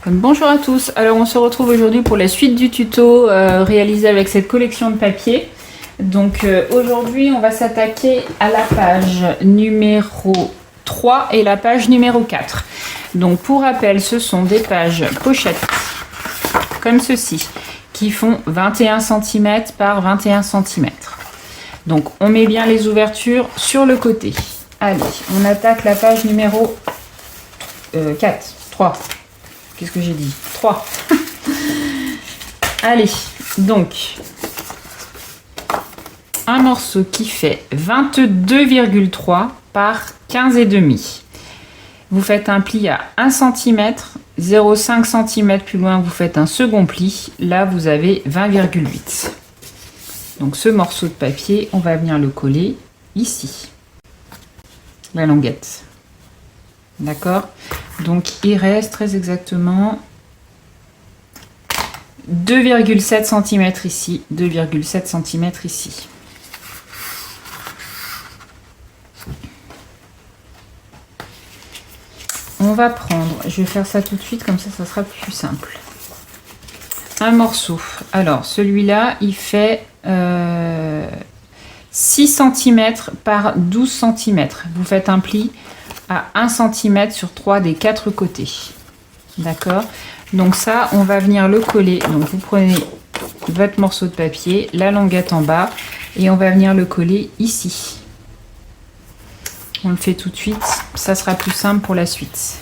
Bonjour à tous, alors on se retrouve aujourd'hui pour la suite du tuto réalisé avec cette collection de papier. Donc aujourd'hui on va s'attaquer à la page numéro 3 et la page numéro 4. Donc pour rappel, ce sont des pages pochettes comme ceci qui font 21 cm par 21 cm. Donc on met bien les ouvertures sur le côté. Allez, on attaque la page numéro 3. Qu'est-ce que j'ai dit? 3. Allez, donc, un morceau qui fait 22,3 par 15,5. Vous faites un pli à 1 cm, 0,5 cm plus loin, vous faites un second pli. Là, vous avez 20,8. Donc, ce morceau de papier, on va venir le coller ici. La languette. D'accord? Donc, il reste très exactement 2,7 cm ici, 2,7 cm ici. On va prendre, je vais faire ça tout de suite, comme ça sera plus simple. Un morceau. Alors, celui-là, il fait 6 cm par 12 cm. Vous faites un pli à 1 cm sur 3 des 4 côtés. D'accord? Donc ça, on va venir le coller. Donc vous prenez votre morceau de papier, la languette en bas, et on va venir le coller ici. On le fait tout de suite, ça sera plus simple pour la suite.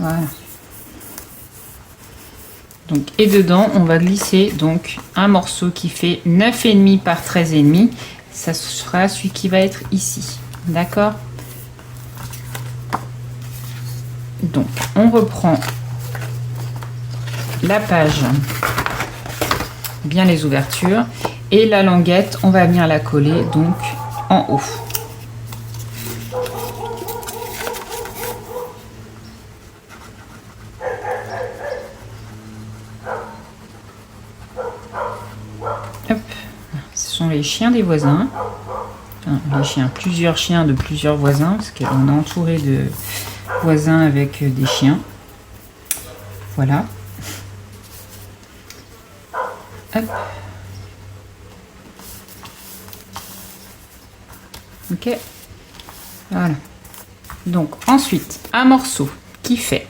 Voilà. Donc, et dedans, on va glisser donc un morceau qui fait 9,5 par 13,5. Ça sera celui qui va être ici. D'accord? Donc, on reprend la page, bien les ouvertures, et la languette, on va venir la coller donc en haut. Les chiens des voisins, enfin, les chiens, plusieurs chiens de plusieurs voisins, parce qu'on est entouré de voisins avec des chiens. Voilà. Hop. Ok. Voilà. Donc ensuite, un morceau qui fait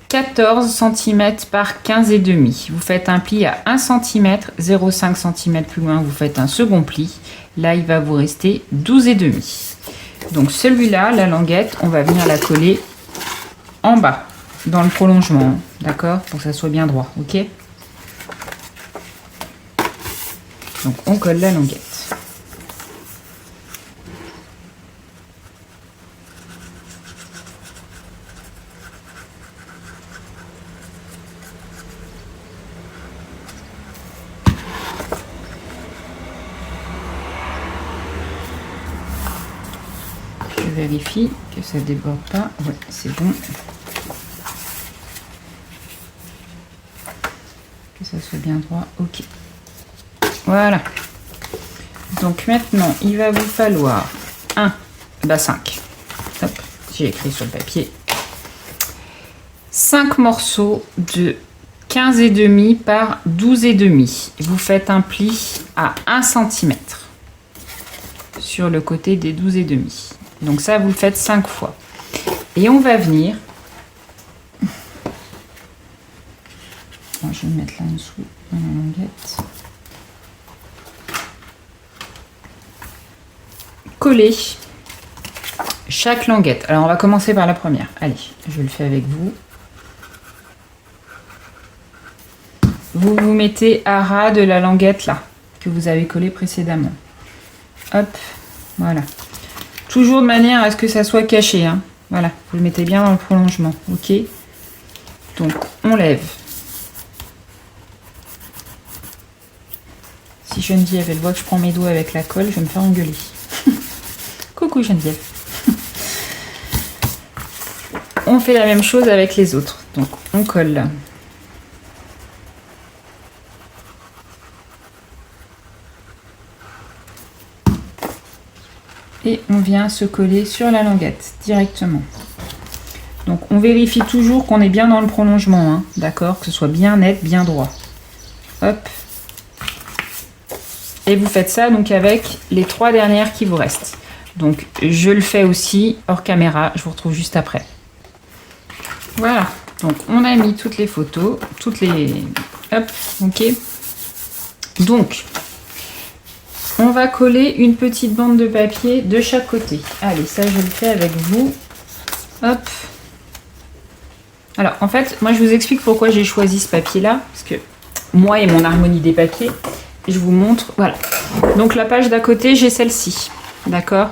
14 cm par 15,5. Vous faites un pli à 1 cm, 0,5 cm plus loin, vous faites un second pli. Là, il va vous rester 12,5. Donc celui-là, la languette, on va venir la coller en bas, dans le prolongement, d'accord? Pour que ça soit bien droit, ok? Donc on colle la languette. Vérifie que ça déborde pas. Ouais, c'est bon. Que ça soit bien droit. Ok. Voilà. Donc maintenant, il va vous falloir 5. Hop, j'ai écrit sur le papier. 5 morceaux de 15,5 par 12,5. Vous faites un pli à 1 cm sur le côté des 12,5. Donc ça, vous le faites 5 fois. Et on va venir... je vais me mettre là en dessous dans la languette. Coller chaque languette. Alors, on va commencer par la première. Allez, je le fais avec vous. Vous vous mettez à ras de la languette là, que vous avez collée précédemment. Hop, voilà. Toujours de manière à ce que ça soit caché. Hein. Voilà, vous le mettez bien dans le prolongement. Ok. Donc, on lève. Si Geneviève, elle voit que je prends mes doigts avec la colle, je vais me faire engueuler. Coucou Geneviève. On fait la même chose avec les autres. Donc on colle. Et on vient se coller sur la languette directement. Donc on vérifie toujours qu'on est bien dans le prolongement, hein, d'accord, que ce soit bien net, bien droit. Hop. Et vous faites ça donc avec les 3 dernières qui vous restent. Donc je le fais aussi hors caméra, je vous retrouve juste après. Voilà, donc on a mis toutes les photos, toutes les... Hop, ok. Donc, on va coller une petite bande de papier de chaque côté. Allez, ça je le fais avec vous. Hop. Alors, en fait, moi je vous explique pourquoi j'ai choisi ce papier-là. Parce que moi et mon harmonie des papiers, je vous montre. Voilà. Donc la page d'à côté, j'ai celle-ci. D'accord ?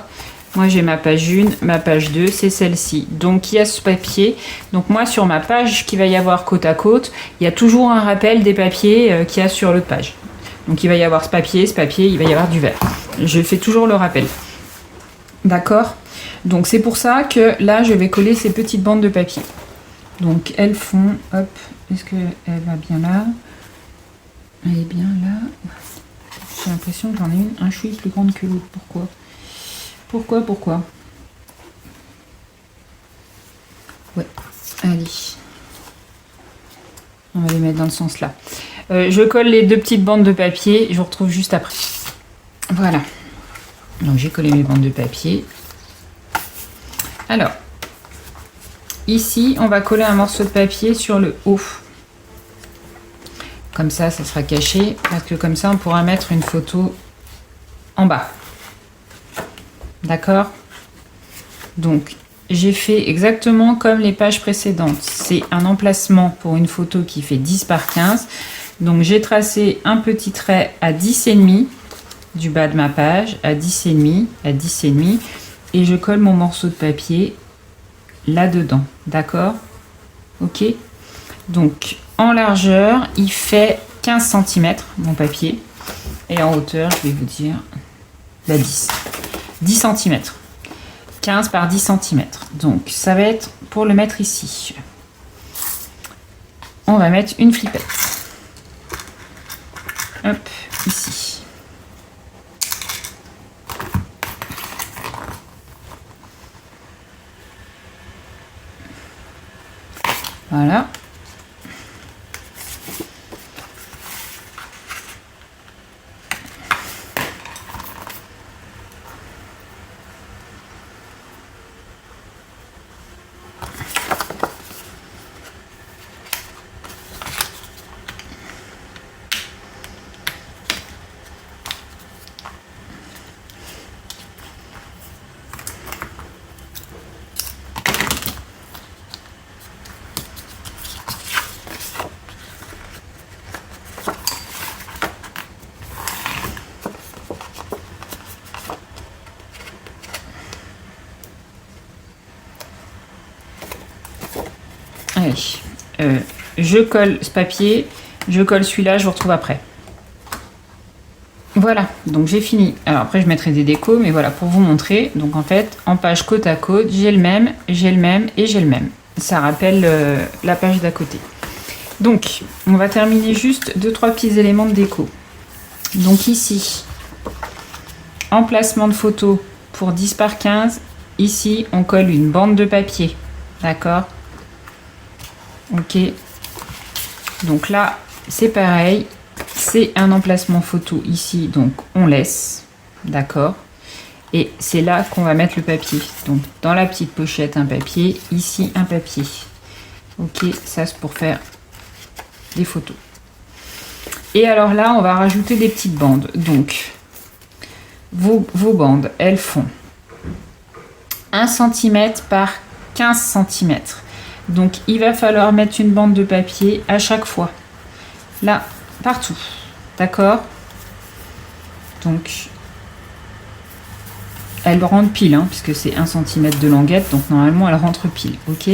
Moi j'ai ma page 1, ma page 2, c'est celle-ci. Donc il y a ce papier. Donc moi sur ma page qu'il va y avoir côte à côte, il y a toujours un rappel des papiers qu'il y a sur l'autre page. Donc il va y avoir ce papier, il va y avoir du vert. Je fais toujours le rappel. D'accord ? Donc c'est pour ça que là je vais coller ces petites bandes de papier. Donc elles font, hop, est-ce qu'elle va bien là? Elle est bien là. J'ai l'impression que j'en ai une un chouïa plus grande que l'autre. Pourquoi Ouais, allez. On va les mettre dans le sens là. Je colle les 2 petites bandes de papier. Je vous retrouve juste après. Voilà. Donc j'ai collé mes bandes de papier. Alors, ici, on va coller un morceau de papier sur le haut. Comme ça, ça sera caché. Parce que comme ça, on pourra mettre une photo en bas. D'accord? Donc, j'ai fait exactement comme les pages précédentes. C'est un emplacement pour une photo qui fait 10 par 15. Donc, j'ai tracé un petit trait à 10,5 du bas de ma page, à 10,5, à 10,5. Et je colle mon morceau de papier là-dedans. D'accord? Ok? Donc, en largeur, il fait 15 cm, mon papier. Et en hauteur, je vais vous dire, 10 cm. 15 par 10 cm. Donc, ça va être pour le mettre ici. On va mettre une flippette. Hop, ici. Voilà. Allez, je colle ce papier, je colle celui-là, je vous retrouve après. Voilà, donc j'ai fini. Alors après je mettrai des décos, mais voilà, pour vous montrer. Donc en fait, en page côte à côte, j'ai le même et j'ai le même. Ça rappelle la page d'à côté. Donc, on va terminer juste 2-3 petits éléments de déco. Donc ici, emplacement de photo pour 10 par 15. Ici, on colle une bande de papier. D'accord ? Ok. Donc là, c'est pareil. C'est un emplacement photo ici. Donc, on laisse. D'accord ? Et c'est là qu'on va mettre le papier. Donc, dans la petite pochette, un papier. Ici, un papier. Ok, ça c'est pour faire des photos. Et alors là, on va rajouter des petites bandes. Donc, vos bandes, elles font 1 cm par 15 cm. Donc, il va falloir mettre une bande de papier à chaque fois. Là, partout. D'accord ? Donc, elle rentre pile, hein, puisque c'est 1 cm de languette. Donc, normalement, elle rentre pile. Ok ?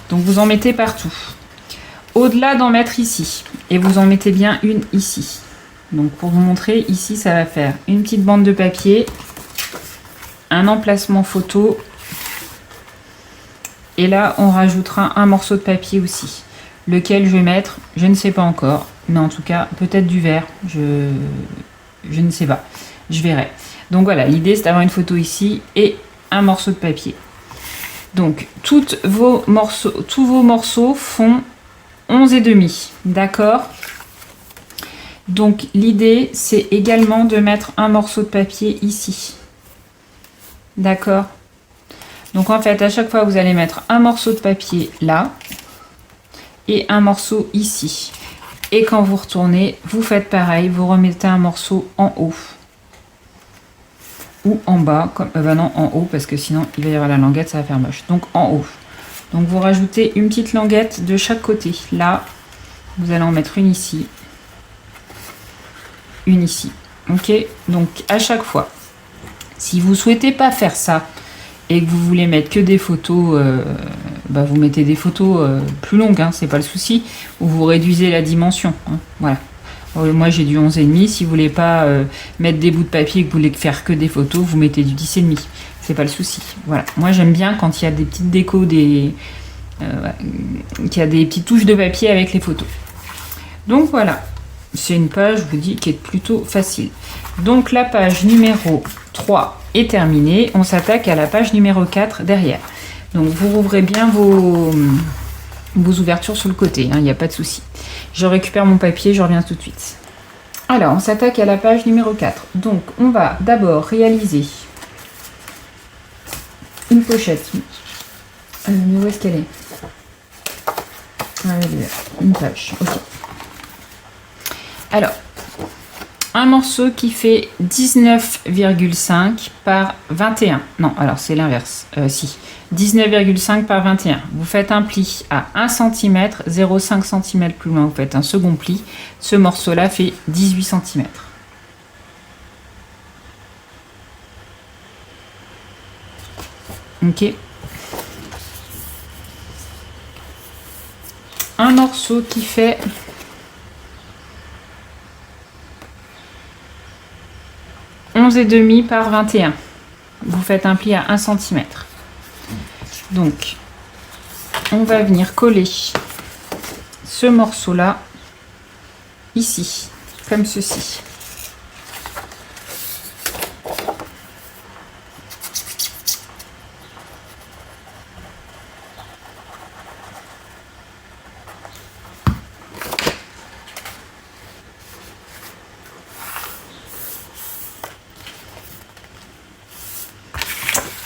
Donc, vous en mettez partout. Au-delà d'en mettre ici. Et vous en mettez bien une ici. Donc pour vous montrer, ici ça va faire une petite bande de papier, un emplacement photo, et là on rajoutera un morceau de papier aussi. Lequel je vais mettre, je ne sais pas encore, mais en tout cas peut-être du vert, je ne sais pas, je verrai. Donc voilà, l'idée c'est d'avoir une photo ici et un morceau de papier. Donc tous vos morceaux font 11,5, d'accord? Donc l'idée c'est également de mettre un morceau de papier ici, d'accord? Donc en fait à chaque fois vous allez mettre un morceau de papier là et un morceau ici, et quand vous retournez vous faites pareil, vous remettez un morceau en haut ou en bas, comme non, en haut parce que sinon il va y avoir la languette, ça va faire moche. Donc en haut, donc vous rajoutez une petite languette de chaque côté. Là vous allez en mettre une ici, une ici, ok? Donc à chaque fois, si vous souhaitez pas faire ça et que vous voulez mettre que des photos, vous mettez des photos plus longues, hein, c'est pas le souci, ou vous réduisez la dimension, hein, voilà. Moi j'ai du 11,5, si vous voulez pas mettre des bouts de papier et que vous voulez faire que des photos, vous mettez du 10,5, c'est pas le souci. Voilà, moi j'aime bien quand il y a des petites décos, qu'il y a des petites touches de papier avec les photos. Donc voilà, c'est une page, je vous dis, qui est plutôt facile. Donc la page numéro 3 est terminée, on s'attaque à la page numéro 4 derrière. Donc vous rouvrez bien vos ouvertures sur le côté, il n'y a pas de souci. Je récupère mon papier, je reviens tout de suite. Alors, on s'attaque à la page numéro 4. Donc, on va d'abord réaliser une pochette. Où est-ce qu'elle est? Une page, ok. Alors, un morceau qui fait 19,5 par 21. Non, alors c'est l'inverse. 19,5 par 21. Vous faites un pli à 1 cm, 0,5 cm plus loin, vous faites un second pli. Ce morceau-là fait 18 cm. Ok. Un morceau qui fait 11,5 par 21. Vous faites un pli à 1 cm. Donc, on va venir coller ce morceau-là ici, comme ceci.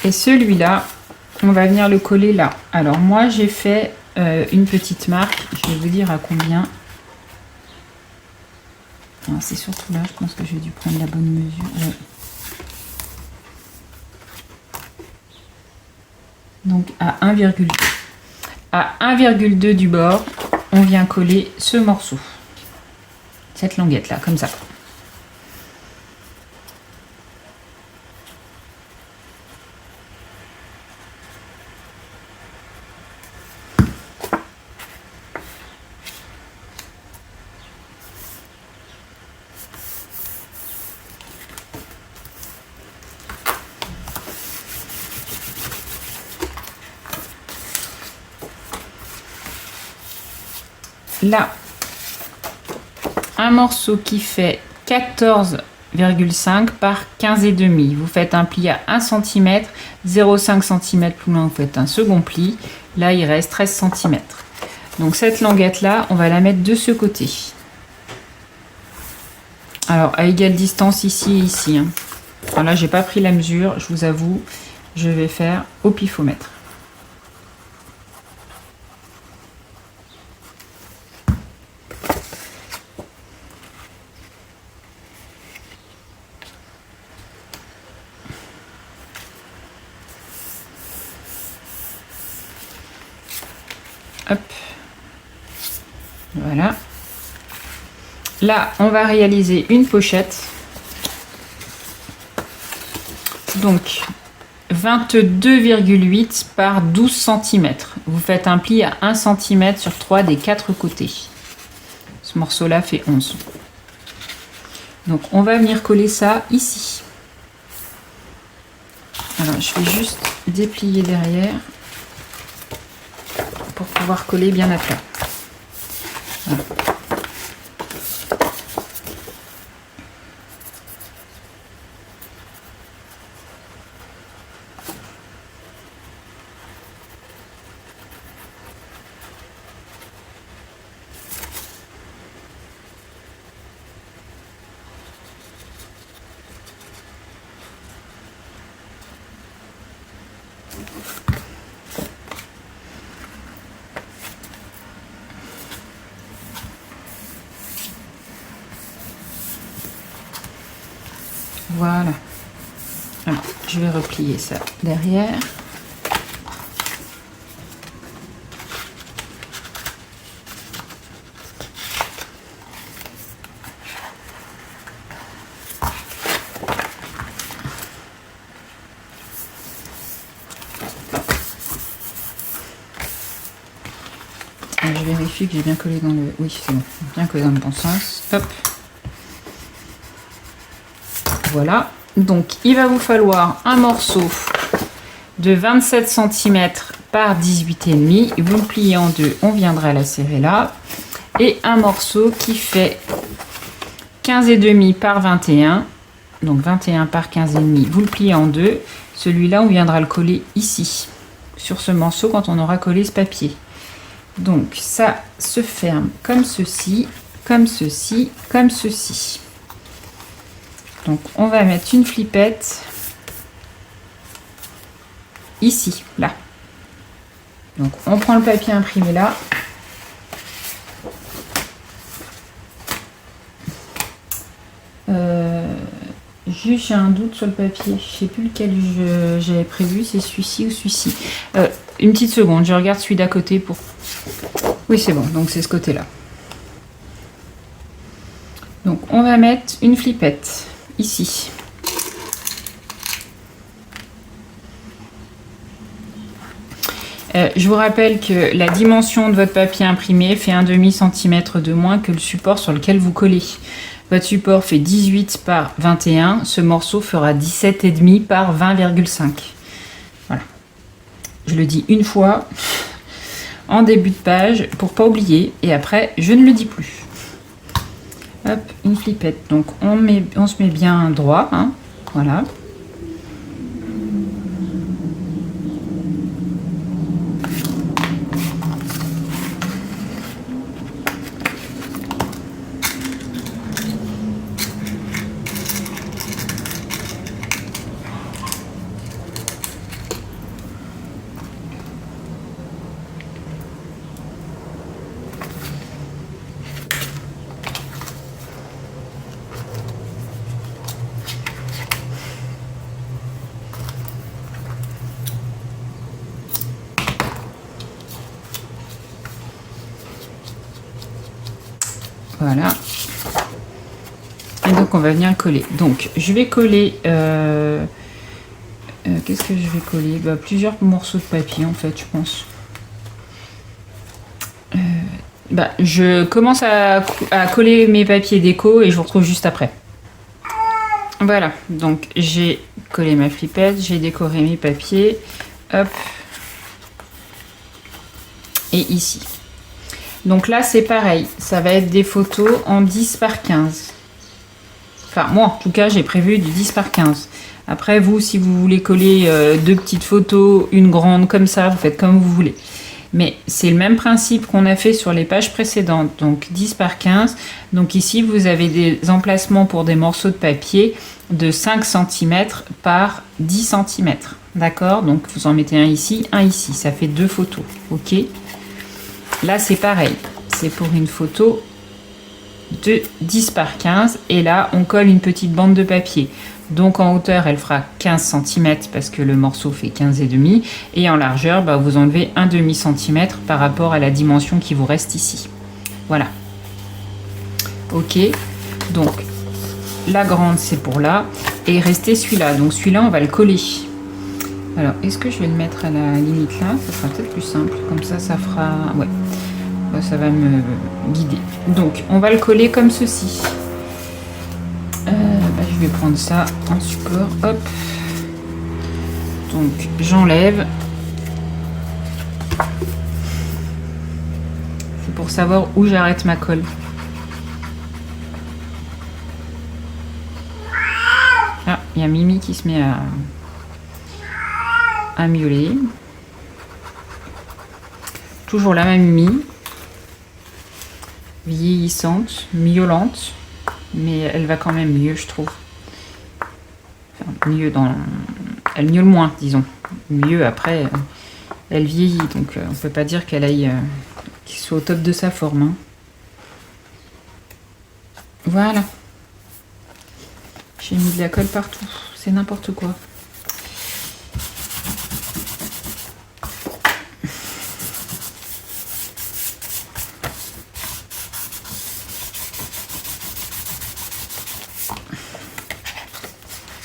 Et celui-là, on va venir le coller là. Alors moi, j'ai fait une petite marque. Je vais vous dire à combien. C'est surtout là, je pense que j'ai dû prendre la bonne mesure. Ouais. Donc à 1,2. À 1,2 du bord, on vient coller ce morceau. Cette languette là, comme ça. Là, un morceau qui fait 14,5 par 15,5. Vous faites un pli à 1 cm, 0,5 cm plus loin, vous faites un second pli. Là, il reste 13 cm. Donc cette languette-là, on va la mettre de ce côté. Alors, à égale distance ici et ici. Hein. Alors là, j'ai pas pris la mesure, je vous avoue. Je vais faire au pifomètre. Hop. Voilà. Là, on va réaliser une pochette. Donc, 22,8 par 12 cm. Vous faites un pli à 1 cm sur 3 des 4 côtés. Ce morceau-là fait 11. Donc on va venir coller ça ici. Alors je vais juste déplier derrière pour pouvoir coller bien à plat. Voilà. Voilà. Alors, je vais replier ça derrière. Je vérifie que j'ai bien collé dans le... Oui, c'est bon. Bien collé dans le bon sens. Hop. Voilà. Donc, il va vous falloir un morceau de 27 cm par 18,5. Vous le pliez en deux. On viendra la serrer là. Et un morceau qui fait 15,5 par 21. Donc, 21 par 15,5. Vous le pliez en deux. Celui-là, on viendra le coller ici. Sur ce morceau quand on aura collé ce papier. Donc ça se ferme comme ceci, comme ceci, comme ceci. Donc on va mettre une flippette ici, là. Donc on prend le papier imprimé là. Juste j'ai un doute sur le papier, je sais plus lequel j'avais prévu, c'est celui-ci ou celui-ci. Une petite seconde, je regarde celui d'à côté pour... Oui c'est bon, donc c'est ce côté-là. Donc on va mettre une flippette ici. Je vous rappelle que la dimension de votre papier imprimé fait 1,5 cm de moins que le support sur lequel vous collez. Votre support fait 18 par 21, ce morceau fera 17,5 par 20,5. Voilà. Je le dis une fois en début de page pour pas oublier et après je ne le dis plus. Hop, une flippette. Donc on se met bien droit, hein, voilà. Voilà. Et donc on va venir coller. Donc je vais coller. Qu'est-ce que je vais coller? Plusieurs morceaux de papier en fait, je pense. Je commence à coller mes papiers déco et je vous retrouve juste après. Voilà. Donc j'ai collé ma flippette, j'ai décoré mes papiers. Hop. Et ici. Donc là, c'est pareil. Ça va être des photos en 10 par 15. Enfin, moi, en tout cas, j'ai prévu du 10 par 15. Après, vous, si vous voulez coller deux petites photos, une grande, comme ça, vous faites comme vous voulez. Mais c'est le même principe qu'on a fait sur les pages précédentes. Donc, 10 par 15. Donc ici, vous avez des emplacements pour des morceaux de papier de 5 cm par 10 cm. D'accord? Donc, vous en mettez un ici, un ici. Ça fait deux photos. OK? Là, c'est pareil. C'est pour une photo de 10 par 15. Et là, on colle une petite bande de papier. Donc, en hauteur, elle fera 15 cm parce que le morceau fait 15,5. Et en largeur, vous enlevez un demi-centimètre par rapport à la dimension qui vous reste ici. Voilà. OK. Donc, la grande, c'est pour là. Et il restait celui-là. Donc, celui-là, on va le coller. Alors, est-ce que je vais le mettre à la limite là? Ça sera peut-être plus simple. Comme ça, ça fera... Ouais. Ça va me guider. Donc, on va le coller comme ceci. je vais prendre ça en support. Hop. Donc j'enlève. C'est pour savoir où j'arrête ma colle. Ah, il y a Mimi qui se met à miauler. Toujours la même Mimi. Vieillissante, miaulante. Mais elle va quand même mieux, je trouve. Enfin, mieux dans... Elle miaule moins, disons. Mieux après, elle vieillit. Donc on peut pas dire qu'elle aille... qu'il soit au top de sa forme. Hein. Voilà. J'ai mis de la colle partout. C'est n'importe quoi.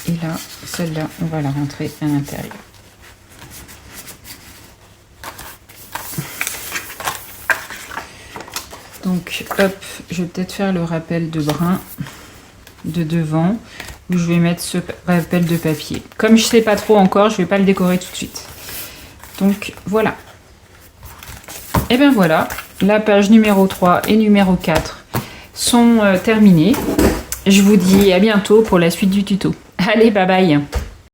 Et là, celle-là, on va la rentrer à l'intérieur. Donc, hop, je vais peut-être faire le rappel de brin de devant, où je vais mettre ce rappel de papier. Comme je sais pas trop encore, je vais pas le décorer tout de suite. Donc, voilà. Et bien voilà, la page numéro 3 et numéro 4 sont terminées. Je vous dis à bientôt pour la suite du tuto. Allez, bye bye!